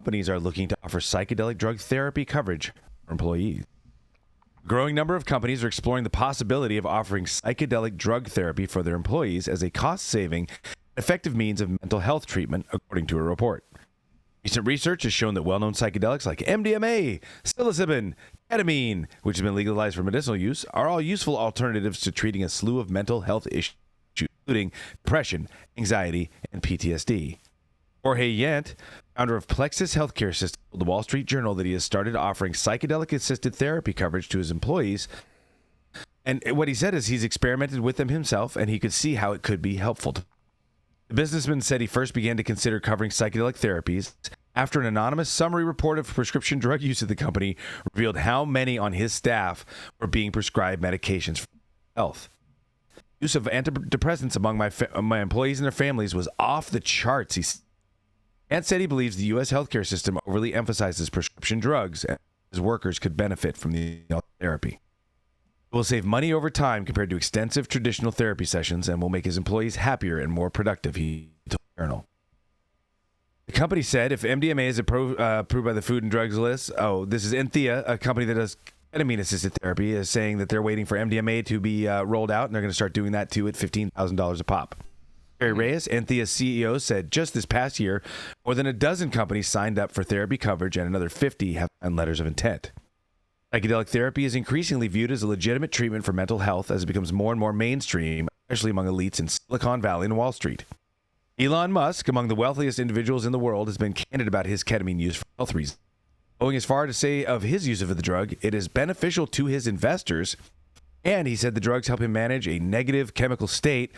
companies are looking to offer psychedelic drug therapy coverage for employees. A growing number of companies are exploring the possibility of offering psychedelic drug therapy for their employees as a cost-saving, effective means of mental health treatment, according to a report. Recent research has shown that well-known psychedelics like MDMA, psilocybin, ketamine, which have been legalized for medicinal use, are all useful alternatives to treating a slew of mental health issues, including depression, anxiety, and PTSD. Jorge Yant, founder of Plexus Healthcare System, told the Wall Street Journal that he has started offering psychedelic-assisted therapy coverage to his employees. And what he said is he's experimented with them himself, and he could see how it could be helpful. The businessman said he first began to consider covering psychedelic therapies after an anonymous summary report of prescription drug use at the company revealed how many on his staff were being prescribed medications for health. Use of antidepressants among my employees and their families was off the charts, he said. And said he believes the U.S. healthcare system overly emphasizes prescription drugs and his workers could benefit from the therapy. It will save money over time compared to extensive traditional therapy sessions and will make his employees happier and more productive, he told the Journal. The company said if MDMA is approved by the Food and Drugs list, this is Enthea, a company that does ketamine-assisted therapy, is saying that they're waiting for MDMA to be rolled out, and they're going to start doing that too at $15,000 a pop. Gary Reyes, Enthea's CEO, said just this past year, more than a dozen companies signed up for therapy coverage and another 50 have signed letters of intent. Psychedelic therapy is increasingly viewed as a legitimate treatment for mental health as it becomes more and more mainstream, especially among elites in Silicon Valley and Wall Street. Elon Musk, among the wealthiest individuals in the world, has been candid about his ketamine use for health reasons, going as far to say of his use of the drug, it is beneficial to his investors, and he said the drugs help him manage a negative chemical state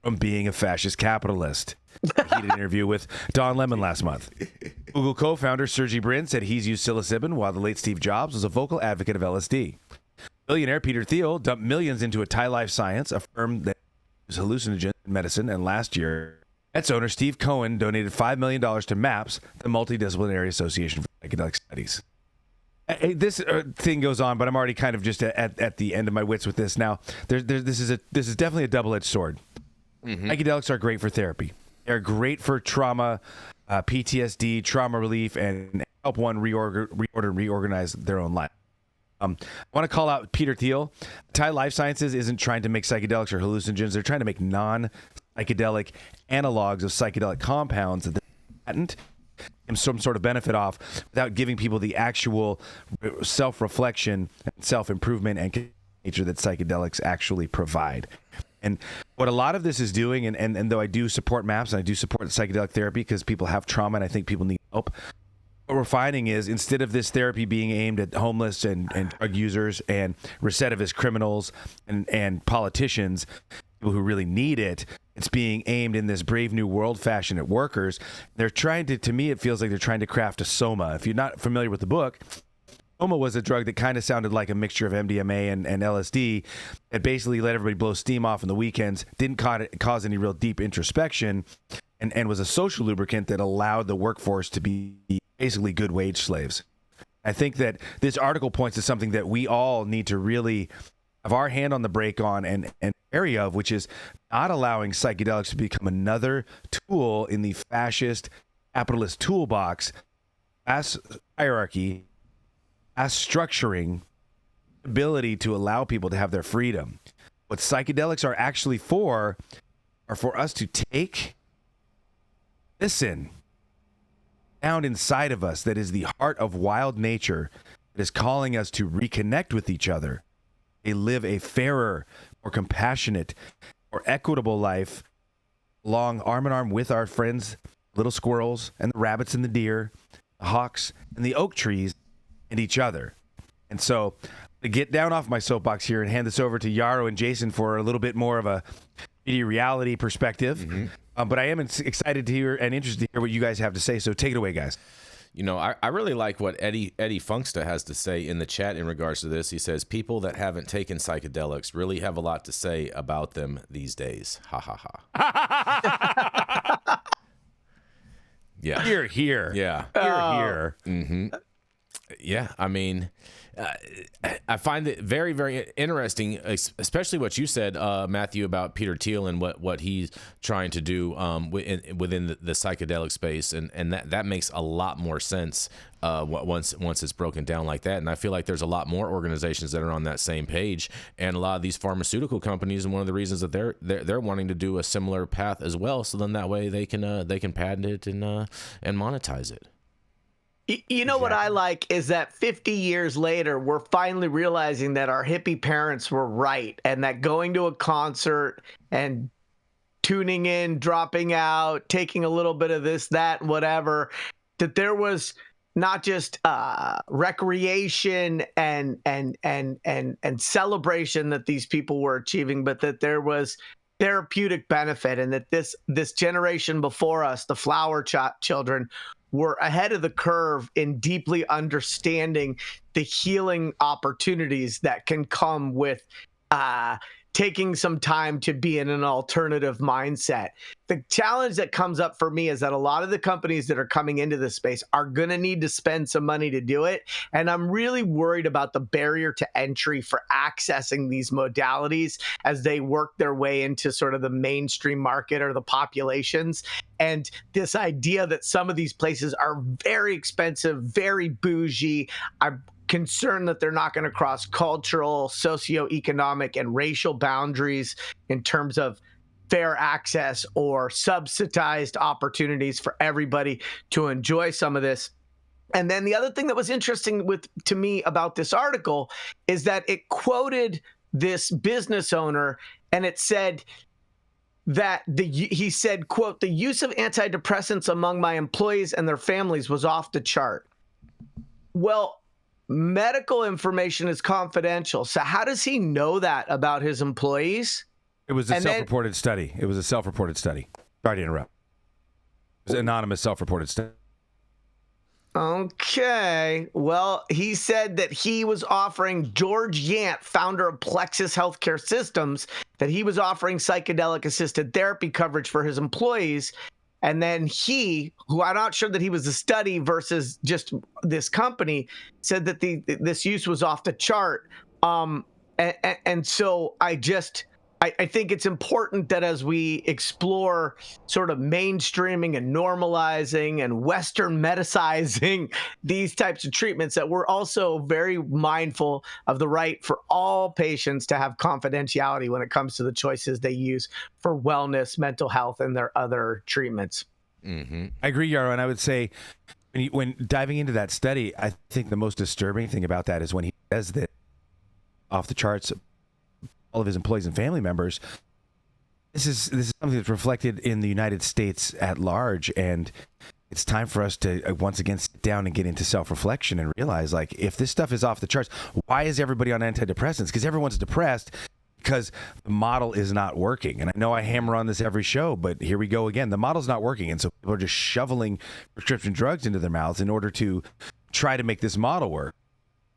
from being a fascist capitalist. He did an interview with Don Lemon last month. Google co-founder Sergey Brin said he's used psilocybin, while the late Steve Jobs was a vocal advocate of LSD. Billionaire Peter Thiel dumped millions into Atai Life Science, a firm that uses hallucinogens in medicine, and last year, its owner Steve Cohen donated $5 million to MAPS, the Multidisciplinary Association for Psychedelic Studies. This thing goes on, but I'm already kind of just at the end of my wits with this now. This is definitely a double-edged sword. Mm-hmm. Psychedelics are great for therapy. They're great for trauma, PTSD, trauma relief, and help one reorganize their own life. I want to call out Peter Thiel. Thai Life Sciences isn't trying to make psychedelics or hallucinogens. They're trying to make non-psychedelic analogs of psychedelic compounds that they patent and some sort of benefit off without giving people the actual self-reflection, self-improvement, and nature that psychedelics actually provide. And what a lot of this is doing, and though I do support MAPS and I do support psychedelic therapy because people have trauma and I think people need help, what we're finding is instead of this therapy being aimed at homeless and drug users and recidivist criminals and politicians, people who really need it, it's being aimed in this Brave New World fashion at workers. They're trying to me, it feels like they're trying to craft a soma. If you're not familiar with the book, Soma was a drug that kind of sounded like a mixture of MDMA and LSD. It basically let everybody blow steam off on the weekends, didn't cause any real deep introspection, and was a social lubricant that allowed the workforce to be basically good wage slaves. I think that this article points to something that we all need to really have our hand on the brake on and area of, which is not allowing psychedelics to become another tool in the fascist capitalist toolbox as hierarchy, as structuring ability to allow people to have their freedom. What psychedelics are actually for are for us to take, listen, down inside of us that is the heart of wild nature that is calling us to reconnect with each other, to live a fairer, more compassionate, more equitable life along arm in arm with our friends, little squirrels and the rabbits and the deer, the hawks and the oak trees, and each other. And so to get down off my soapbox here and hand this over to Yarrow and Jason for a little bit more of a media reality perspective. Mm-hmm. But I am excited to hear and interested to hear what you guys have to say. So take it away, guys. You know, I really like what Eddie Funksta has to say in the chat in regards to this. He says, people that haven't taken psychedelics really have a lot to say about them these days. Ha, ha, ha. Yeah. Here. Yeah. Here. Mm-hmm. Yeah, I mean, I find it very, very interesting, especially what you said, Matthew, about Peter Thiel and what he's trying to do within the psychedelic space, and that makes a lot more sense once it's broken down like that. And I feel like there's a lot more organizations that are on that same page, and a lot of these pharmaceutical companies, and one of the reasons that they're wanting to do a similar path as well, so then that way they can patent it and monetize it. You know what I like is that 50 years later, we're finally realizing that our hippie parents were right, and that going to a concert and tuning in, dropping out, taking a little bit of this, that, whatever, that there was not just recreation and celebration that these people were achieving, but that there was therapeutic benefit, and that this generation before us, the flower children, were ahead of the curve in deeply understanding the healing opportunities that can come with taking some time to be in an alternative mindset. The challenge that comes up for me is that a lot of the companies that are coming into this space are going to need to spend some money to do it. And I'm really worried about the barrier to entry for accessing these modalities as they work their way into sort of the mainstream market or the populations. And this idea that some of these places are very expensive, very bougie. I'm concerned that they're not going to cross cultural, socioeconomic, and racial boundaries in terms of fair access or subsidized opportunities for everybody to enjoy some of this. And then the other thing that was interesting to me about this article is that it quoted this business owner, and it said that he said, quote, "The use of antidepressants among my employees and their families was off the chart." Well, medical information is confidential. So how does he know that about his employees? It was a self-reported study. It was a self-reported study. Sorry to interrupt. It was an anonymous self-reported study. Okay. Well, he said that he was offering George Yant, founder of Plexus Healthcare Systems, that he was offering psychedelic-assisted therapy coverage for his employees. And then he, who I'm not sure that he was a study versus just this company, said that this use was off the chart. And so I think it's important that as we explore sort of mainstreaming and normalizing and Western medicizing these types of treatments, that we're also very mindful of the right for all patients to have confidentiality when it comes to the choices they use for wellness, mental health, and their other treatments. Mm-hmm. I agree, Yarrow, and I would say when diving into that study, I think the most disturbing thing about that is when he says that off the charts, all of his employees and family members. This is something that's reflected in the United States at large, and it's time for us to once again sit down and get into self-reflection and realize, like, if this stuff is off the charts, why is everybody on antidepressants? Because everyone's depressed because the model is not working. And I know I hammer on this every show, but here we go again. The model's not working, and so people are just shoveling prescription drugs into their mouths in order to try to make this model work.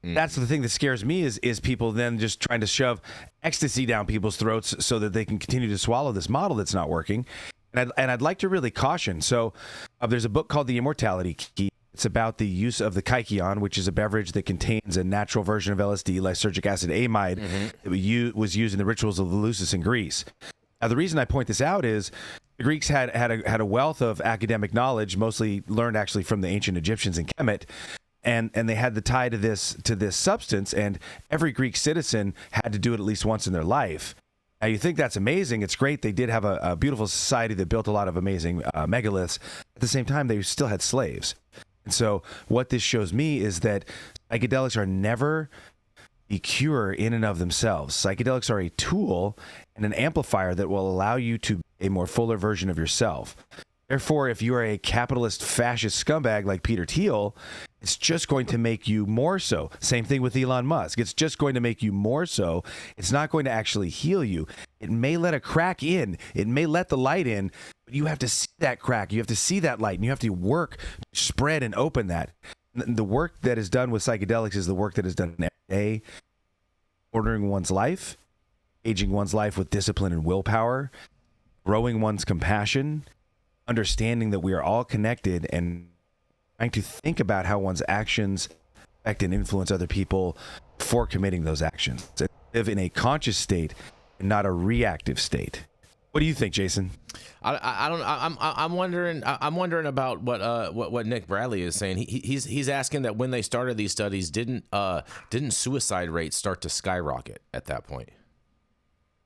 That's the thing that scares me is people then just trying to shove ecstasy down people's throats so that they can continue to swallow this model that's not working. And I'd like to really caution. So there's a book called The Immortality Key. It's about the use of the kykeon, which is a beverage that contains a natural version of LSD, lysergic acid amide, that was used in the rituals of Eleusis in Greece. Now, the reason I point this out is the Greeks had a wealth of academic knowledge, mostly learned actually from the ancient Egyptians and Kemet. And they had the tie to this substance, and every Greek citizen had to do it at least once in their life. Now, you think that's amazing. It's great. They did have a beautiful society that built a lot of amazing megaliths. At the same time, they still had slaves. And so what this shows me is that psychedelics are never the cure in and of themselves. Psychedelics are a tool and an amplifier that will allow you to be a more fuller version of yourself. Therefore, if you are a capitalist fascist scumbag like Peter Thiel, it's just going to make you more so. Same thing with Elon Musk. It's just going to make you more so. It's not going to actually heal you. It may let a crack in. It may let the light in, but you have to see that crack. You have to see that light, and you have to work, spread, and open that. The work that is done with psychedelics is the work that is done every day, ordering one's life, aging one's life with discipline and willpower, growing one's compassion, understanding that we are all connected, and trying to think about how one's actions affect and influence other people for committing those actions. Live in a conscious state and not a reactive state. What do you think, Jason? I'm wondering about what Nick Bradley is saying. He's asking that when they started these studies, didn't suicide rates start to skyrocket at that point?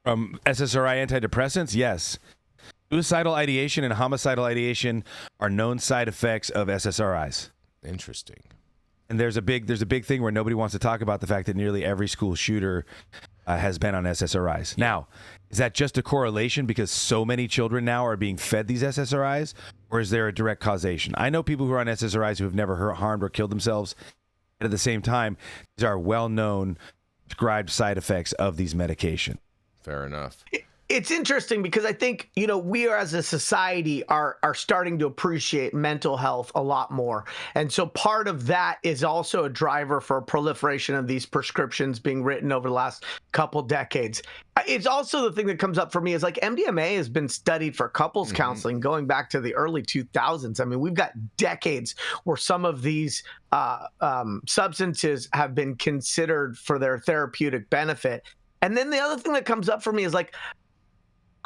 From SSRI antidepressants, yes. Suicidal ideation and homicidal ideation are known side effects of SSRIs. Interesting. And there's a big thing where nobody wants to talk about the fact that nearly every school shooter has been on SSRIs. Now, is that just a correlation because so many children now are being fed these SSRIs, or is there a direct causation? I know people who are on SSRIs who have never harmed or killed themselves. And at the same time, these are well-known described side effects of these medications. Fair enough. It's interesting because I think, we are as a society are starting to appreciate mental health a lot more. And so part of that is also a driver for proliferation of these prescriptions being written over the last couple decades. It's also the thing that comes up for me is like MDMA has been studied for couples counseling going back to the early 2000s. I mean, we've got decades where some of these substances have been considered for their therapeutic benefit. And then the other thing that comes up for me is like,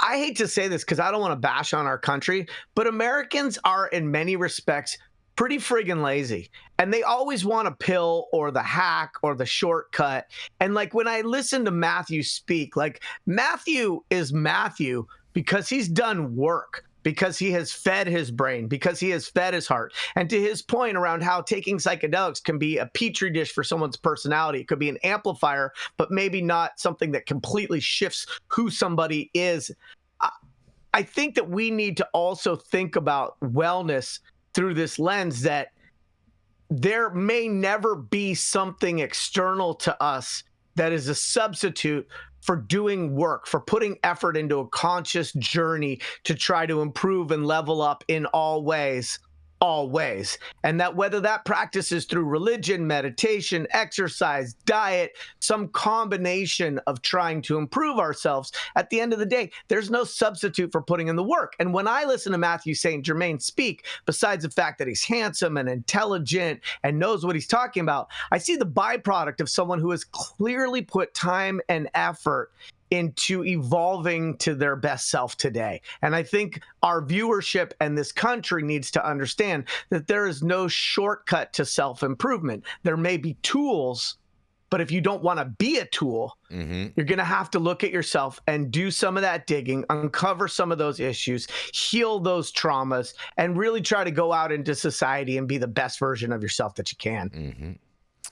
I hate to say this because I don't want to bash on our country, but Americans are in many respects pretty friggin' lazy. And they always want a pill or the hack or the shortcut. And like when I listen to Matthew speak, like Matthew is Matthew because he's done work, because he has fed his brain, because he has fed his heart. And to his point around how taking psychedelics can be a petri dish for someone's personality, it could be an amplifier, but maybe not something that completely shifts who somebody is. I think that we need to also think about wellness through this lens that there may never be something external to us that is a substitute for doing work, for putting effort into a conscious journey to try to improve and level up in all ways. And that whether that practice is through religion, meditation, exercise, diet, some combination of trying to improve ourselves, at the end of the day, there's no substitute for putting in the work. And when I listen to Matthew St. Germain speak, besides the fact that he's handsome and intelligent and knows what he's talking about, I see the byproduct of someone who has clearly put time and effort into evolving to their best self today. And I think our viewership and this country needs to understand that there is no shortcut to self-improvement. There may be tools, but if you don't want to be a tool, you're going to have to look at yourself and do some of that digging, uncover some of those issues, heal those traumas, and really try to go out into society and be the best version of yourself that you can.